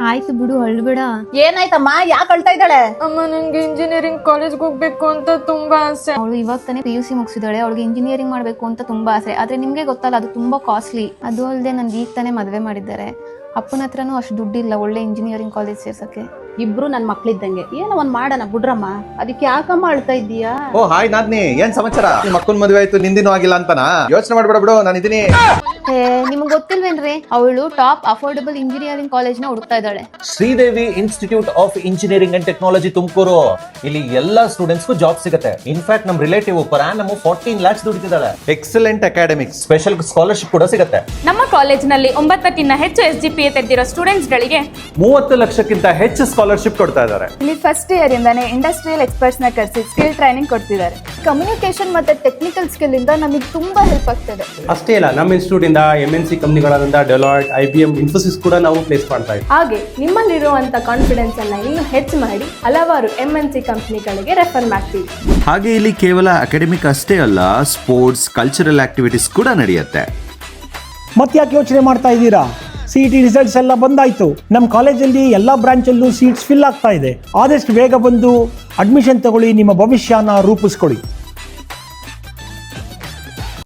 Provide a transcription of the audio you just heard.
ಆಯ್ತು ಬಿಡು, ಅಳ್ಬೇಡ. ಏನಾಯ್ತಮ್ಮ, ಯಾಕೆ ಅಳ್ತಾ ಇದ್ದಾಳೆ? ಅಮ್ಮ, ನಂಗೆ ಇಂಜಿನಿಯರಿಂಗ್ ಕಾಲೇಜ್ಗೆ ಹೋಗ್ಬೇಕು ಅಂತ ತುಂಬಾ ಆಸೆ. ಅವಳು ಇವಾಗ ತಾನೇ PUC ಮುಗಿಸಿದಾಳೆ, ಅವಳಿಗೆ ಇಂಜಿನಿಯರಿಂಗ್ ಮಾಡ್ಬೇಕು ಅಂತ ತುಂಬಾ ಆಸೆ. ಆದ್ರೆ ನಿಮ್ಗೆ ಗೊತ್ತಲ್ಲ, ಅದು ತುಂಬಾ ಕಾಸ್ಟ್ಲಿ. ಅದು ಅಲ್ಲದೆ ನನ್ಗೆ ಈಗ ತಾನೇ ಮದ್ವೆ ಮಾಡಿದ್ದಾರೆ. ಅಪ್ಪನ ಹತ್ರನೂ ಅಷ್ಟು ದುಡ್ಡಿಲ್ಲ ಒಳ್ಳೆ ಇಂಜಿನಿಯರಿಂಗ್ ಕಾಲೇಜ್ ಸೇರ್ಸಕ್ಕೆ. ಇಬ್ರು ನನ್ ಮಕ್ಳಿದ್ದಂಗೆ, ಏನೋ ಒಂದ್ ಮಾಡೋಣ ಬಿಡ್ರಮ್ಮ. ಅದಕ್ಕೆ ಯಾಕಮ್ಮ ಅಳ್ತಾ ಇದ್ದೀಯಾ? ಓ ಹಾಯ್ ನಾದ್ನಿ, ಏನ್ ಸಮಾಚಾರ? ನಿಮ್ಮ ಅಕ್ಕನ ಮದುವೆ ಆಯ್ತು, ನಿಂದಿನೂ ಆಗಿಲ್ಲ ಅಂತನಾ? ಯೋಚನೆ ಮಾಡ್ಬೇಡ ಬಿಡು, ನಾನು ಇದೀನಿ. ನಿಮ್ಗೆ ಗೊತ್ತಿಲ್ವೇನ್ರಿ, ಅವಳು ಟಾಪ್ ಅಫೋರ್ಡಬಲ್ ಇಂಜಿನಿಯರಿಂಗ್ ಕಾಲೇಜ್ ನ ಹುಡುಕ್ತಾ ಇದ್ದಾಳೆ. Sridevi institute of engineering and technology Tumakuru. ಇಲ್ಲಿ ಎಲ್ಲಾ ಸ್ಟೂಡೆಂಟ್ಸ್ಗೂ ಜಾಬ್ ಸಿಗುತ್ತೆ. ಇನ್ಫ್ಯಾಕ್ಟ್ ನಮ್ ರಿಲೇಟಿವ್ ಪರ್ ಆನಮ್ 14 lakhs ದುಡಿತಿದ್ದಾಳೆ. ಎಕ್ಸಲೆಂಟ್ ಅಕಾಡೆಮಿಕ್ಸ್, ಸ್ಪೆಷಲ್ ಸ್ಕಾಲರ್ಶಿಪ್ ಕೂಡ ಸಿಗುತ್ತೆ. ನಮ್ಮ ಕಾಲೇಜಿನಲ್ಲಿ 9ಕ್ಕಿಂತ ಹೆಚ್ಚು SGPA ತೆಗೆದಿರೋ ಸ್ಟೂಡೆಂಟ್ಸ್ ಗಳಿಗೆ 30 ಲಕ್ಷಕ್ಕಿಂತ ಹೆಚ್ಚು ಸ್ಕಾಲರ್ಶಿಪ್ ಕೊಡ್ತಾ ಇದ್ದಾರೆ. ಇಲ್ಲಿ ಫಸ್ಟ್ ಇಯರ್ ಇಂದಾನೆ ಇಂಡಸ್ಟ್ರಿಯಲ್ ಎಕ್ಸ್ಪರ್ಟ್ಸ್ ನ ಕರೆಸಿ ಸ್ಕಿಲ್ ಟ್ರೈನಿಂಗ್ ಕೊಡ್ತಿದ್ದಾರೆ. ಕಮ್ಯುನಿಕೇಶನ್ ಮತ್ತೆ ಟೆಕ್ನಿಕಲ್ ಸ್ಕಿಲ್ ಇಂದ ನಮಗೆ ತುಂಬಾ ಹೆಲ್ಪ್ ಆಗ್ತದೆ. ಅಷ್ಟೇ ಅಲ್ಲ, ನಮ್ಮ ಇನ್ಸ್ಟಿಟ್ಯೂಟ್ ಇಂದ MNC ಕಂಪನಿಗಳಾದ ಡೆಲಾಯ್ಟ್, IBM, ಇನ್ಫೋಸಿಸ್ ಕೂಡ ನಾವು ಪ್ಲೇಸ್ ಮಾಡ್ತಾ ಇದ್ದೀವಿ. ಹಾಗೆ ನಿಮ್ಮಲ್ಲಿರುವಂತ ಕಾನ್ಫಿಡೆನ್ಸ್ ಅನ್ನ ಇನ್ನೂ ಹೆಚ್ಚು ಮಾಡಿ ಹಲವಾರು MNC ಕಂಪನಿಗಳಿಗೆ ರೆಫರ್ ಮಾಡ್ತೀವಿ. ಹಾಗೆ ಇಲ್ಲಿ ಕೇವಲ ಅಕಾಡೆಮಿಕ್ ಅಷ್ಟೇ ಅಲ್ಲ, ಸ್ಪೋರ್ಟ್ಸ್, ಕಲ್ಚರಲ್ ಆಕ್ಟಿವಿಟೀಸ್ ಕೂಡ ನಡೆಯುತ್ತೆ. ಮತ್ತ್ಯಾಕೆ ಯೋಚನೆ ಮಾಡ್ತಾ ಇದ್ದೀರಾ? CET ರಿಸಲ್ಟ್ಸ್ ಎಲ್ಲ ಬಂದಾಯ್ತು. ನಮ್ಮ ಕಾಲೇಜಲ್ಲಿ ಎಲ್ಲ ಬ್ರಾಂಚಲ್ಲೂ ಸೀಟ್ಸ್ ಫಿಲ್ ಆಗ್ತಾ ಇದೆ. ಆದಷ್ಟು ಬೇಗ ಬಂದು ಅಡ್ಮಿಷನ್ ತಗೊಳ್ಳಿ, ನಿಮ್ಮ ಭವಿಷ್ಯನ ರೂಪಿಸ್ಕೊಳ್ಳಿ.